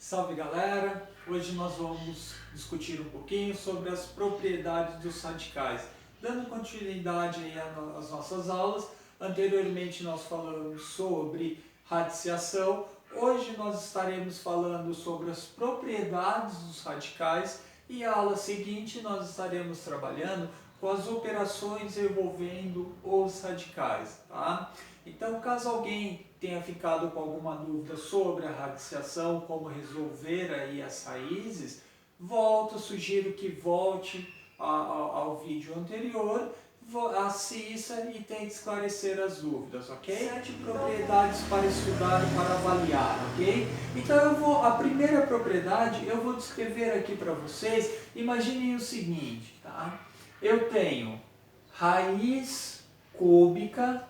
Salve galera! Hoje nós vamos discutir um pouquinho sobre as propriedades dos radicais. Dando continuidade aí às nossas aulas, anteriormente nós falamos sobre radiciação. Hoje nós estaremos falando sobre as propriedades dos radicais e a aula seguinte nós estaremos trabalhando com as operações envolvendo os radicais, tá? Então, caso alguém tenha ficado com alguma dúvida sobre a radiciação, como resolver aí as raízes, sugiro que volte ao vídeo anterior, assista e tente esclarecer as dúvidas, ok? 7 propriedades para estudar e para avaliar, ok? Então a primeira propriedade eu vou descrever aqui para vocês. Imaginem o seguinte, tá? Eu tenho raiz cúbica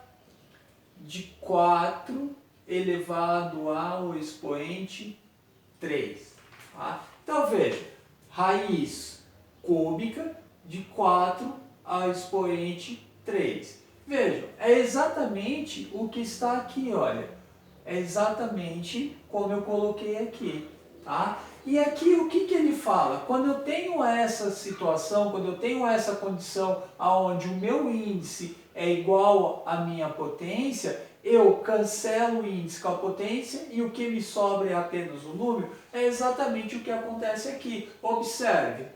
de 4 elevado ao expoente 3. Tá? Então veja, raiz cúbica de 4 ao expoente 3. Vejam, é exatamente o que está aqui, olha. É exatamente como eu coloquei aqui. Tá? E aqui o que ele fala? Quando eu tenho essa situação, quando eu tenho essa condição onde o meu índice é igual à minha potência, eu cancelo o índice com a potência e o que me sobra é apenas o número. É exatamente o que acontece aqui. Observe,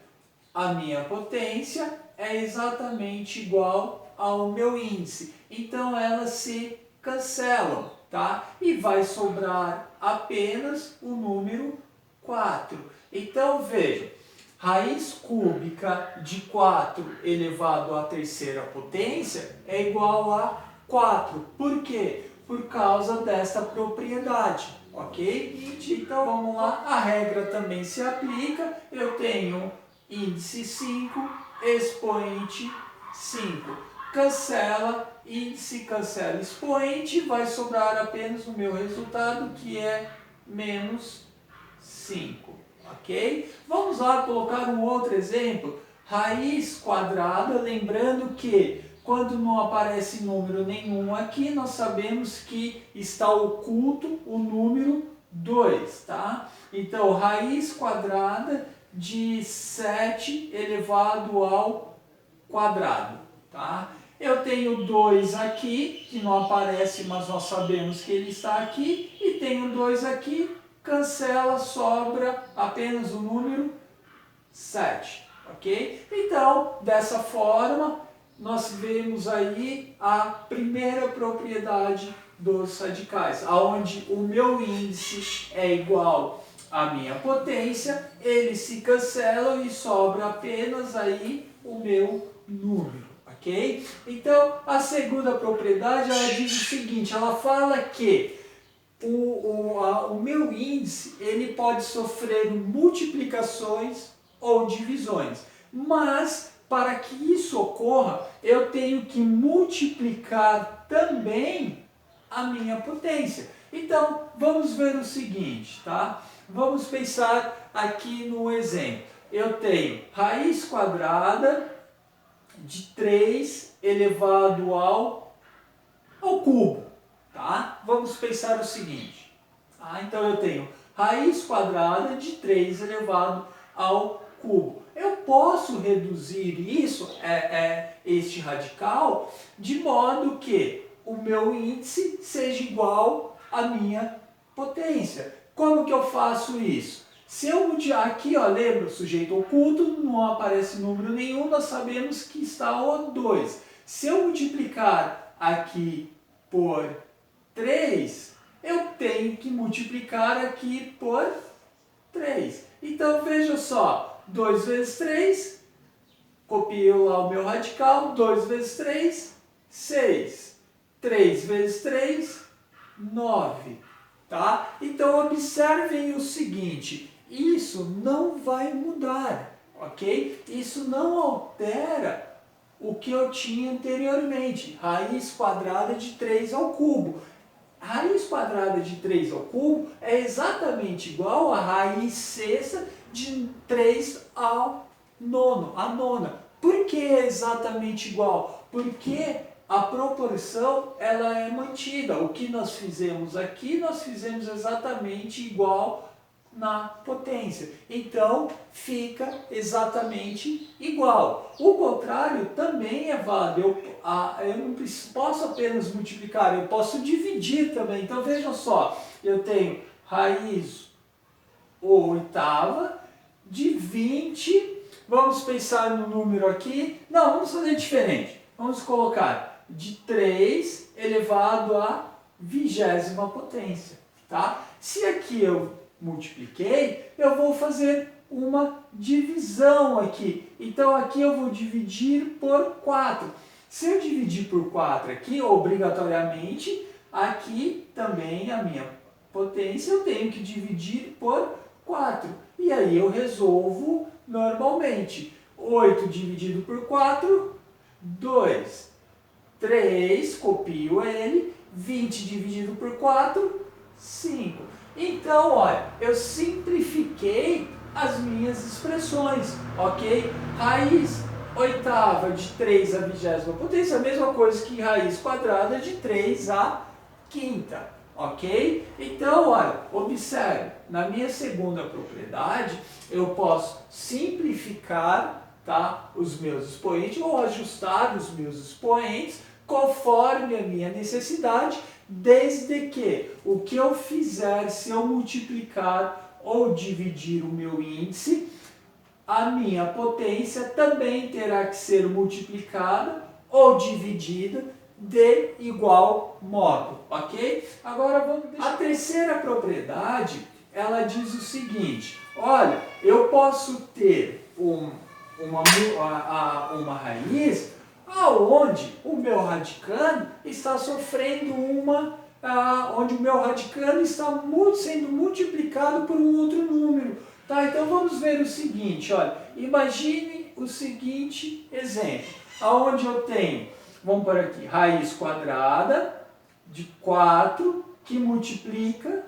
a minha potência é exatamente igual ao meu índice. Então elas se cancelam, tá? E vai sobrar apenas o número 4. Então veja, raiz cúbica de 4 elevado à terceira potência é igual a 4. Por quê? Por causa desta propriedade, ok? Então vamos lá, a regra também se aplica. Eu tenho índice 5, expoente 5. Cancela, índice cancela expoente, vai sobrar apenas o meu resultado, que é menos 5, ok? Vamos lá colocar um outro exemplo. Raiz quadrada, lembrando que quando não aparece número nenhum aqui, nós sabemos que está oculto o número 2, tá? Então, raiz quadrada de 7 elevado ao quadrado, tá? Eu tenho 2 aqui, que não aparece, mas nós sabemos que ele está aqui, e tenho 2 aqui, cancela, sobra apenas o número 7, ok? Então, dessa forma, nós vemos aí a primeira propriedade dos radicais, onde o meu índice é igual à minha potência, eles se cancelam e sobra apenas aí o meu número, ok? Então, a segunda propriedade, ela diz o seguinte, ela fala que o meu índice ele pode sofrer multiplicações ou divisões, mas para que isso ocorra, eu tenho que multiplicar também a minha potência. Então, vamos ver o seguinte, tá? Vamos pensar aqui no exemplo. Eu tenho raiz quadrada de 3 elevado ao cubo, tá? Vamos pensar o seguinte. Tá? Então, eu tenho raiz quadrada de 3 elevado ao cubo. Eu posso reduzir isso, este radical, de modo que o meu índice seja igual à minha potência. Como que eu faço isso? Se eu aqui, ó, lembra, o sujeito oculto, não aparece número nenhum, nós sabemos que está o 2. Se eu multiplicar aqui por 3, eu tenho que multiplicar aqui por 3. Então, veja só, 2 vezes 3, copiei lá o meu radical, 2 vezes 3, 6. 3 vezes 3, 9. Tá? Então, observem o seguinte, isso não vai mudar, ok? Isso não altera o que eu tinha anteriormente, raiz quadrada de 3 ao cubo. Raiz quadrada de 3 ao cubo é exatamente igual a raiz sexta de 3 ao nono, a nona. Por que é exatamente igual? Porque a proporção ela é mantida. O que nós fizemos aqui, nós fizemos exatamente igual na potência. Então, fica exatamente igual. O contrário também é válido. Eu não posso apenas multiplicar, eu posso dividir também. Então, vejam só, eu tenho raiz oitava de 20. Vamos pensar no número aqui. Não, vamos fazer diferente. Vamos colocar de 3 elevado à 20ª potência. Tá? Se aqui eu multipliquei, eu vou fazer uma divisão aqui. Então aqui eu vou dividir por 4. Se eu dividir por 4 aqui, obrigatoriamente, aqui também a minha potência eu tenho que dividir por 4. E aí eu resolvo normalmente. 8 dividido por 4, 2. 3, copio ele. 20 dividido por 4, 5. Então, olha, eu simplifiquei as minhas expressões, ok? Raiz oitava de 3 à 20ª potência, a mesma coisa que raiz quadrada de 3 à quinta, ok? Então, olha, observe, na minha segunda propriedade, eu posso simplificar, tá, os meus expoentes ou ajustar os meus expoentes conforme a minha necessidade, desde que o que eu fizer, se eu multiplicar ou dividir o meu índice, a minha potência também terá que ser multiplicada ou dividida de igual modo, ok? Agora vamos deixar. A terceira propriedade, ela diz o seguinte, olha, eu posso ter uma raiz aonde o meu radicando está sofrendo onde o meu radicando está sendo multiplicado por um outro número. Tá? Então vamos ver o seguinte, olha, imagine o seguinte exemplo, aonde eu tenho, vamos por aqui, raiz quadrada de 4 que multiplica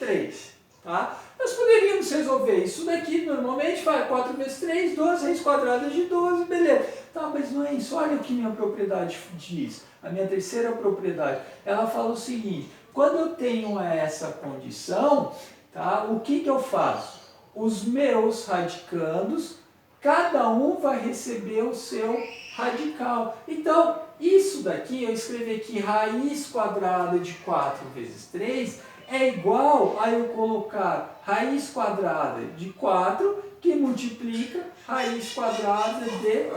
3. Tá? Nós poderíamos resolver isso daqui, normalmente, vai 4 vezes 3, 12, raiz quadrada de 12, beleza. Tá, mas não é isso, olha o que minha propriedade diz, a minha terceira propriedade, ela fala o seguinte, quando eu tenho essa condição, tá, o que eu faço? Os meus radicandos, cada um vai receber o seu radical. Então, isso daqui, eu escrevi aqui, raiz quadrada de 4 vezes 3, é igual a eu colocar raiz quadrada de 4, que multiplica raiz quadrada de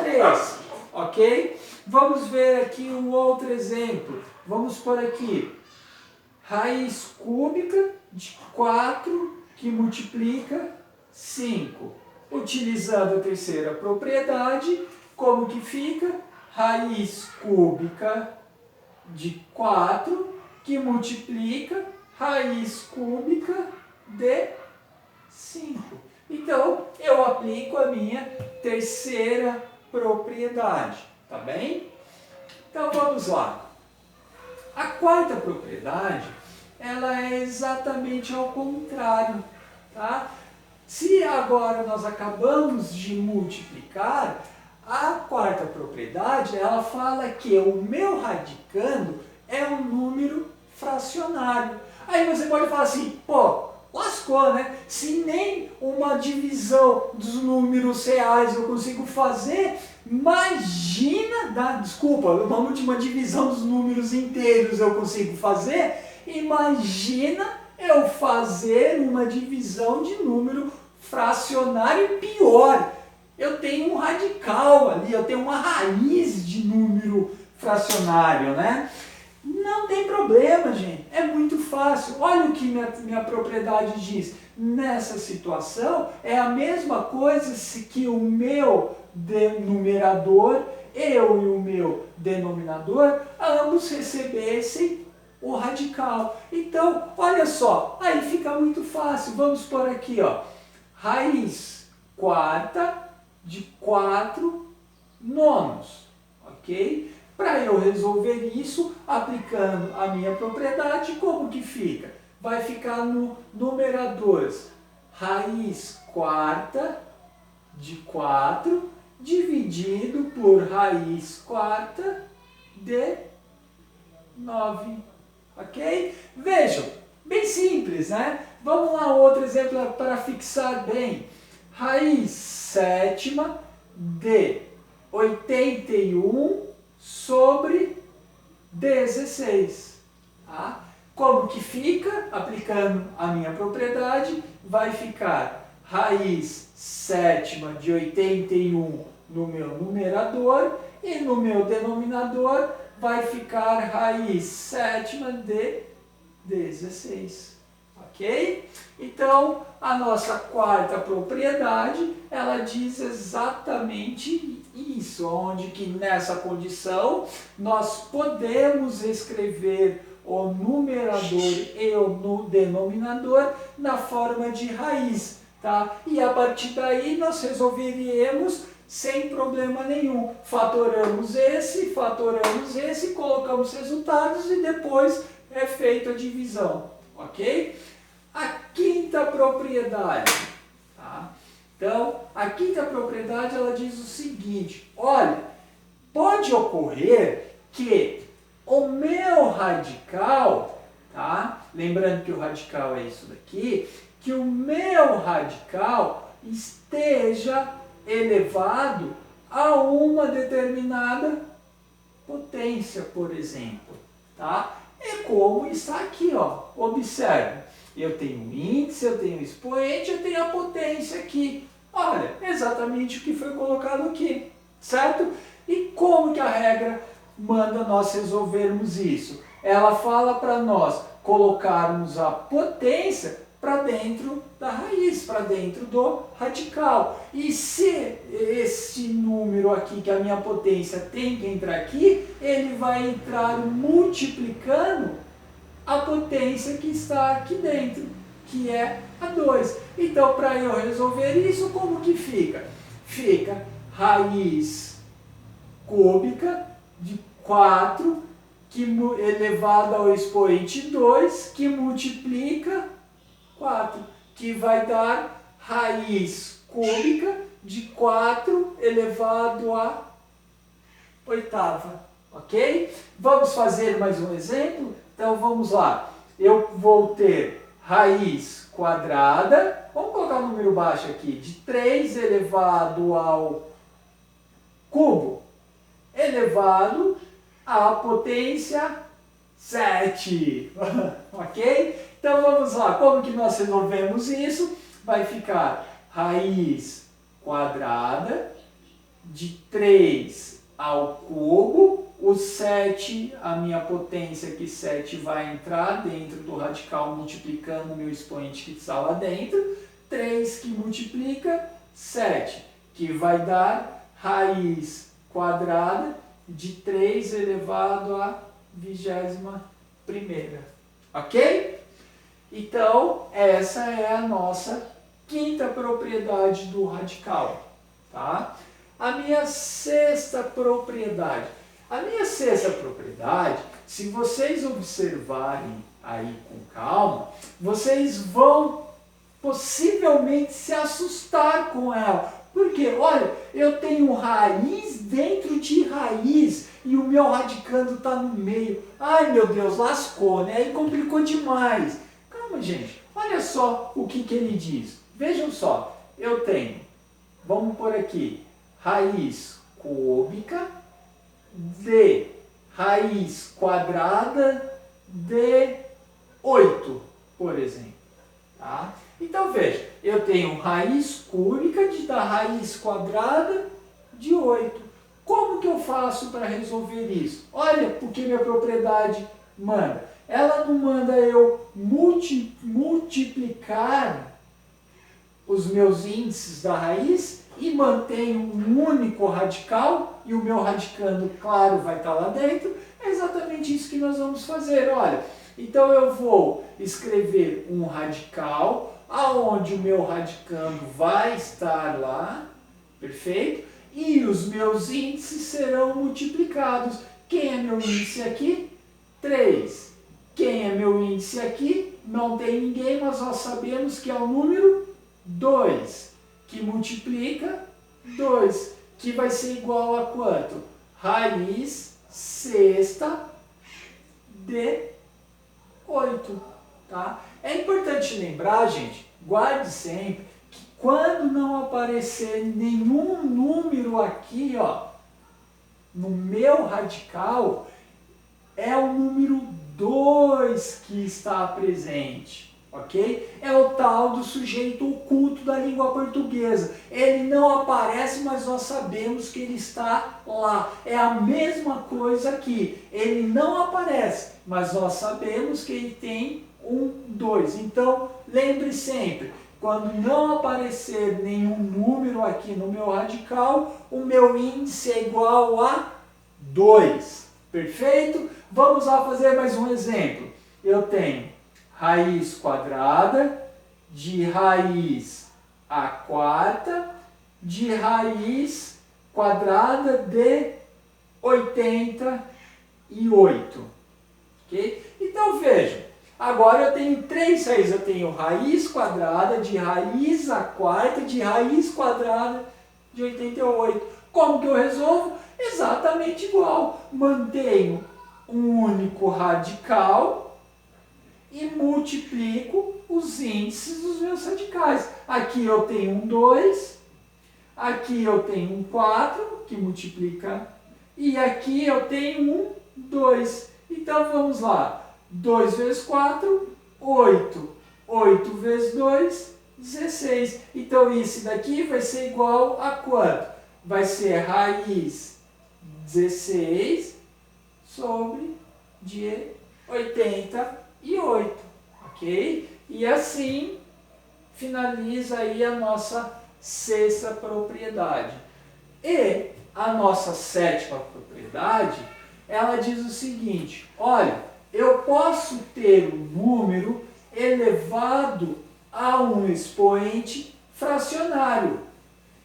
3, ok? Vamos ver aqui um outro exemplo. Vamos por aqui, raiz cúbica de 4, que multiplica 5. Utilizando a terceira propriedade, como que fica? Raiz cúbica de 4, que multiplica raiz cúbica de 5. Então, eu aplico a minha terceira propriedade, tá bem? Então, vamos lá. A quarta propriedade, ela é exatamente ao contrário, tá? Se agora nós acabamos de multiplicar, a quarta propriedade, ela fala que o meu radicando é um número fracionário. Aí você pode falar assim, pô, lascou, né? Se nem uma divisão dos números reais eu consigo fazer, imagina, uma divisão dos números inteiros eu consigo fazer, imagina eu fazer uma divisão de número fracionário pior. Eu tenho um radical ali, eu tenho uma raiz de número fracionário, né? Não tem problema, gente. É muito fácil. Olha o que minha propriedade diz. Nessa situação, é a mesma coisa se que o meu numerador, eu e o meu denominador, ambos recebessem o radical. Então, olha só, aí fica muito fácil. Vamos por aqui, ó. Raiz quarta de 4 nonos, ok? Para eu resolver isso, aplicando a minha propriedade, como que fica? Vai ficar no numerador raiz quarta de 4 dividido por raiz quarta de 9. Ok? Vejam, Bem simples, né? Vamos lá, outro exemplo para fixar bem. Raiz sétima de 81 sobre 16. Tá? Como que fica? Aplicando a minha propriedade, vai ficar raiz sétima de 81 no meu numerador e no meu denominador vai ficar raiz sétima de 16. Ok? Então, a nossa quarta propriedade, ela diz exatamente isso, onde que nessa condição nós podemos escrever o numerador e o denominador na forma de raiz, tá? E a partir daí nós resolveríamos sem problema nenhum. Fatoramos esse, colocamos resultados e depois é feita a divisão, ok? A quinta propriedade, tá? Então, a quinta propriedade ela diz o seguinte, olha, pode ocorrer que o meu radical, tá? Lembrando que o radical é isso daqui, que o meu radical esteja elevado a uma determinada potência, por exemplo, tá? É como está aqui, ó. Observe, eu tenho um índice, eu tenho um expoente, eu tenho a potência aqui. Olha, exatamente o que foi colocado aqui, certo? E como que a regra manda nós resolvermos isso? Ela fala para nós colocarmos a potência para dentro da raiz, para dentro do radical. E se esse número aqui, que a minha potência tem que entrar aqui, ele vai entrar multiplicando a potência que está aqui dentro, que é a 2. Então, para eu resolver isso, como que fica? Fica raiz cúbica de 4 elevado ao expoente 2, que multiplica 4, que vai dar raiz cúbica de 4 elevado à oitava, ok? Vamos fazer mais um exemplo? Então vamos lá, eu vou ter raiz quadrada, vamos colocar um número baixo aqui, de 3 elevado ao cubo, elevado à potência 7, ok? Então vamos lá, como que nós resolvemos isso? Vai ficar raiz quadrada de 3 ao cubo, o 7, a minha potência que 7 vai entrar dentro do radical multiplicando o meu expoente que está lá dentro, 3 que multiplica 7, que vai dar raiz quadrada de 3 elevado à 21ª, ok? Então, essa é a nossa quinta propriedade do radical, tá? A minha sexta propriedade. A minha sexta propriedade, se vocês observarem aí com calma, vocês vão possivelmente se assustar com ela. Porque, olha, eu tenho raiz dentro de raiz e o meu radicando está no meio. Ai, meu Deus, lascou, né? Aí complicou demais. Calma, gente. Olha só o que ele diz. Vejam só, eu tenho, vamos por aqui, raiz cúbica de raiz quadrada de 8, por exemplo. Tá? Então veja, eu tenho raiz cúbica da raiz quadrada de 8. Como que eu faço para resolver isso? Olha, porque minha propriedade manda. Ela não manda eu multiplicar os meus índices da raiz e mantenho um único radical e o meu radicando, claro, vai estar lá dentro. É exatamente isso que nós vamos fazer. Olha, então eu vou escrever um radical aonde o meu radicando vai estar lá, perfeito? E os meus índices serão multiplicados. Quem é meu índice aqui? 3. Quem é meu índice aqui? Não tem ninguém, mas nós sabemos que é o número 2, que multiplica 2, que vai ser igual a quanto? Raiz sexta de 8. Tá? É importante lembrar, gente, guarde sempre, que quando não aparecer nenhum número aqui, ó, no meu radical, é o número 2 que está presente, ok? É o tal do sujeito oculto da língua portuguesa. Ele não aparece, mas nós sabemos que ele está lá. É a mesma coisa aqui. Ele não aparece, mas nós sabemos que ele tem um 2. Então, lembre sempre, quando não aparecer nenhum número aqui no meu radical, o meu índice é igual a 2. Perfeito? Vamos lá fazer mais um exemplo. Eu tenho raiz quadrada de raiz a quarta de raiz quadrada de 88. Ok? Então veja, agora eu tenho três raízes. Eu tenho raiz quadrada de raiz a quarta de raiz quadrada de 88. Como que eu resolvo? Exatamente igual. Mantenho um único radical e multiplico os índices dos meus radicais. Aqui eu tenho um 2, aqui eu tenho um 4, que multiplica, e aqui eu tenho um 2. Então vamos lá. 2 vezes 4, 8. 8 vezes 2, 16. Então isso daqui vai ser igual a quanto? Vai ser raiz 16 sobre de 88, ok? E assim finaliza aí a nossa sexta propriedade. E a nossa sétima propriedade, ela diz o seguinte, olha, eu posso ter um número elevado a um expoente fracionário.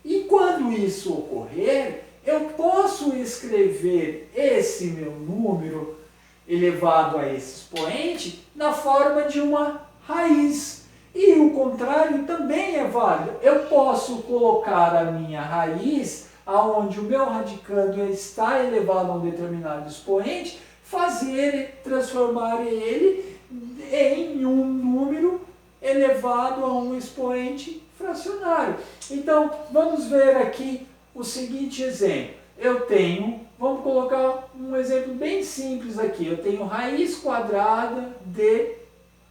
E quando isso ocorrer, eu posso escrever esse meu número elevado a esse expoente na forma de uma raiz. E o contrário também é válido. Eu posso colocar a minha raiz, aonde o meu radicando está elevado a um determinado expoente, transformar ele em um número elevado a um expoente fracionário. Então, vamos ver aqui o seguinte exemplo. Eu tenho, vamos colocar um exemplo bem simples aqui. Eu tenho raiz quadrada de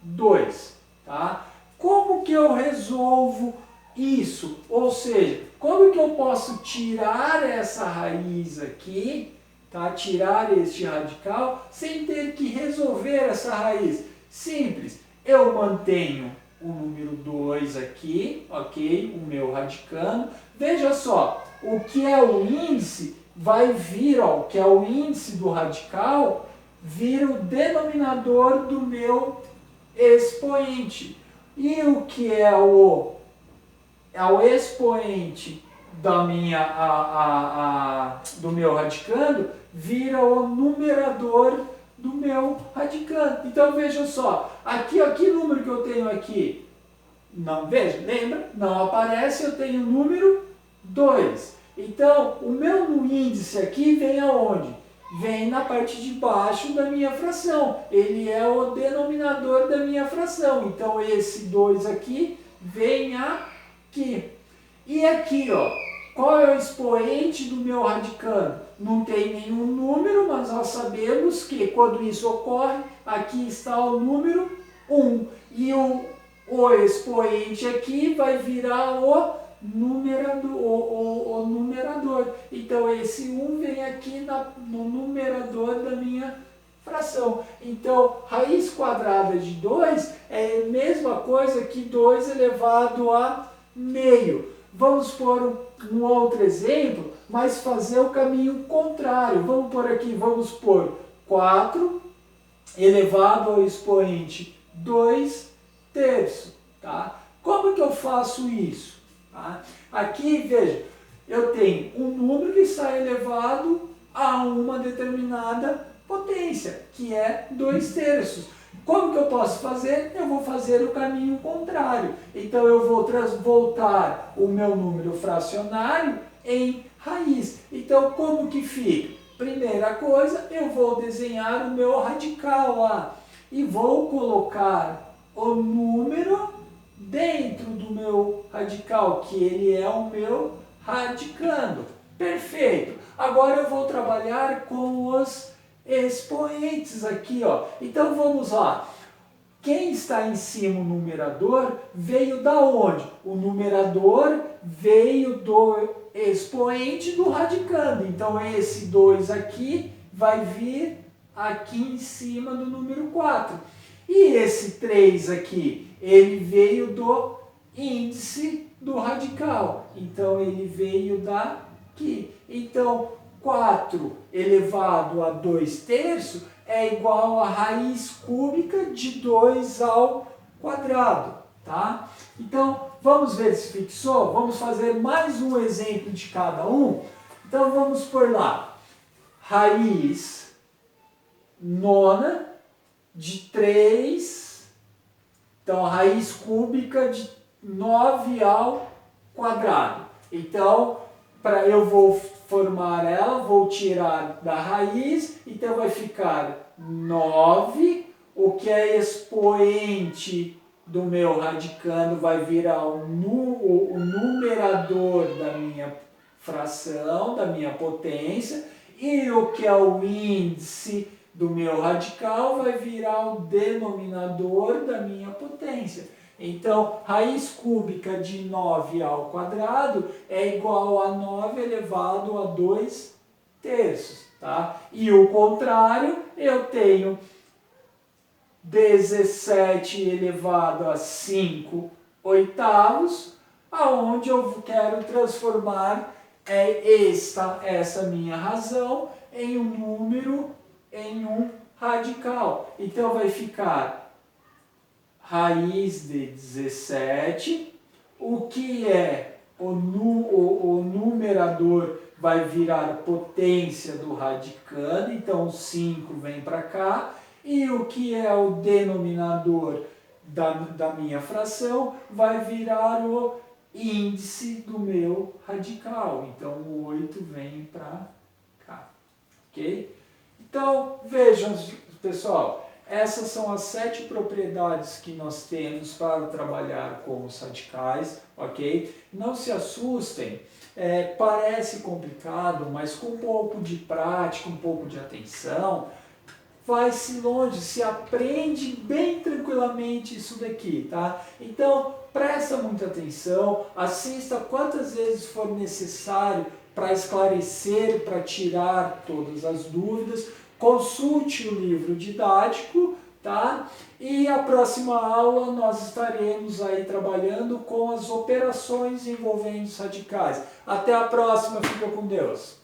2. Tá? Como que eu resolvo isso? Ou seja, como que eu posso tirar essa raiz aqui, tá? Tirar este radical, sem ter que resolver essa raiz? Simples. Eu mantenho o número 2 aqui, ok? O meu radicando. Veja só, o que é o índice vai vir, ó, o que é o índice do radical, vira o denominador do meu expoente. E o que é o expoente da minha, do meu radicando, vira o numerador do meu radicando. Então veja só, aqui, ó, que número que eu tenho aqui? Não, veja, lembra? Não aparece, eu tenho o número 2. Então, o meu índice aqui vem aonde? Vem na parte de baixo da minha fração. Ele é o denominador da minha fração. Então, esse 2 aqui vem aqui. E aqui, ó, qual é o expoente do meu radicando? Não tem nenhum número, mas nós sabemos que quando isso ocorre, aqui está o número 1. E o expoente aqui vai virar o numerador. Então, esse 1 vem aqui no numerador da minha fração. Então, raiz quadrada de 2 é a mesma coisa que 2 elevado a meio. Vamos pôr um outro exemplo, mas fazer o caminho contrário. Vamos por aqui, vamos pôr 4 elevado ao expoente 2 terços. Tá? Como que eu faço isso? Tá? Aqui, veja, eu tenho um número que está elevado a uma determinada potência, que é 2 terços. Como que eu posso fazer? Eu vou fazer o caminho contrário. Então, eu vou voltar o meu número fracionário em raiz. Então, como que fica? Primeira coisa, eu vou desenhar o meu radical lá. E vou colocar o número dentro do meu radical, que ele é o meu radicando. Perfeito. Agora eu vou trabalhar com os expoentes aqui, ó. Então vamos lá. Quem está em cima, o numerador, veio da onde? O numerador veio do expoente do radicando. Então esse 2 aqui vai vir aqui em cima do número 4. E esse 3 aqui, ele veio do índice do radical. Então ele veio daqui. Então 4 elevado a 2/3 é igual a raiz cúbica de 2 ao quadrado, tá? Então, vamos ver se fixou? Vamos fazer mais um exemplo de cada um? Então, vamos por lá. Raiz nona de 3, então, raiz cúbica de 9 ao quadrado. Então, eu vou formar ela, vou tirar da raiz, então vai ficar 9, o que é expoente do meu radicando vai virar o numerador da minha fração, da minha potência, e o que é o índice do meu radical vai virar o denominador da minha potência. Então, raiz cúbica de 9 ao quadrado é igual a 9 elevado a 2/3, tá? E o contrário, eu tenho 17 elevado a 5/8, aonde eu quero transformar essa minha razão em um número, em um radical. Então, vai ficar raiz de 17, o que é o numerador vai virar potência do radicando, então 5 vem para cá, e o que é o denominador da minha fração vai virar o índice do meu radical, então o 8 vem para cá, ok? Então, vejam, pessoal, essas são as 7 propriedades que nós temos para trabalhar com os radicais, ok? Não se assustem, parece complicado, mas com um pouco de prática, um pouco de atenção, vai-se longe, se aprende bem tranquilamente isso daqui, tá? Então, presta muita atenção, assista quantas vezes for necessário para esclarecer, para tirar todas as dúvidas. Consulte o livro didático, tá? E a próxima aula nós estaremos aí trabalhando com as operações envolvendo os radicais. Até a próxima, fica com Deus!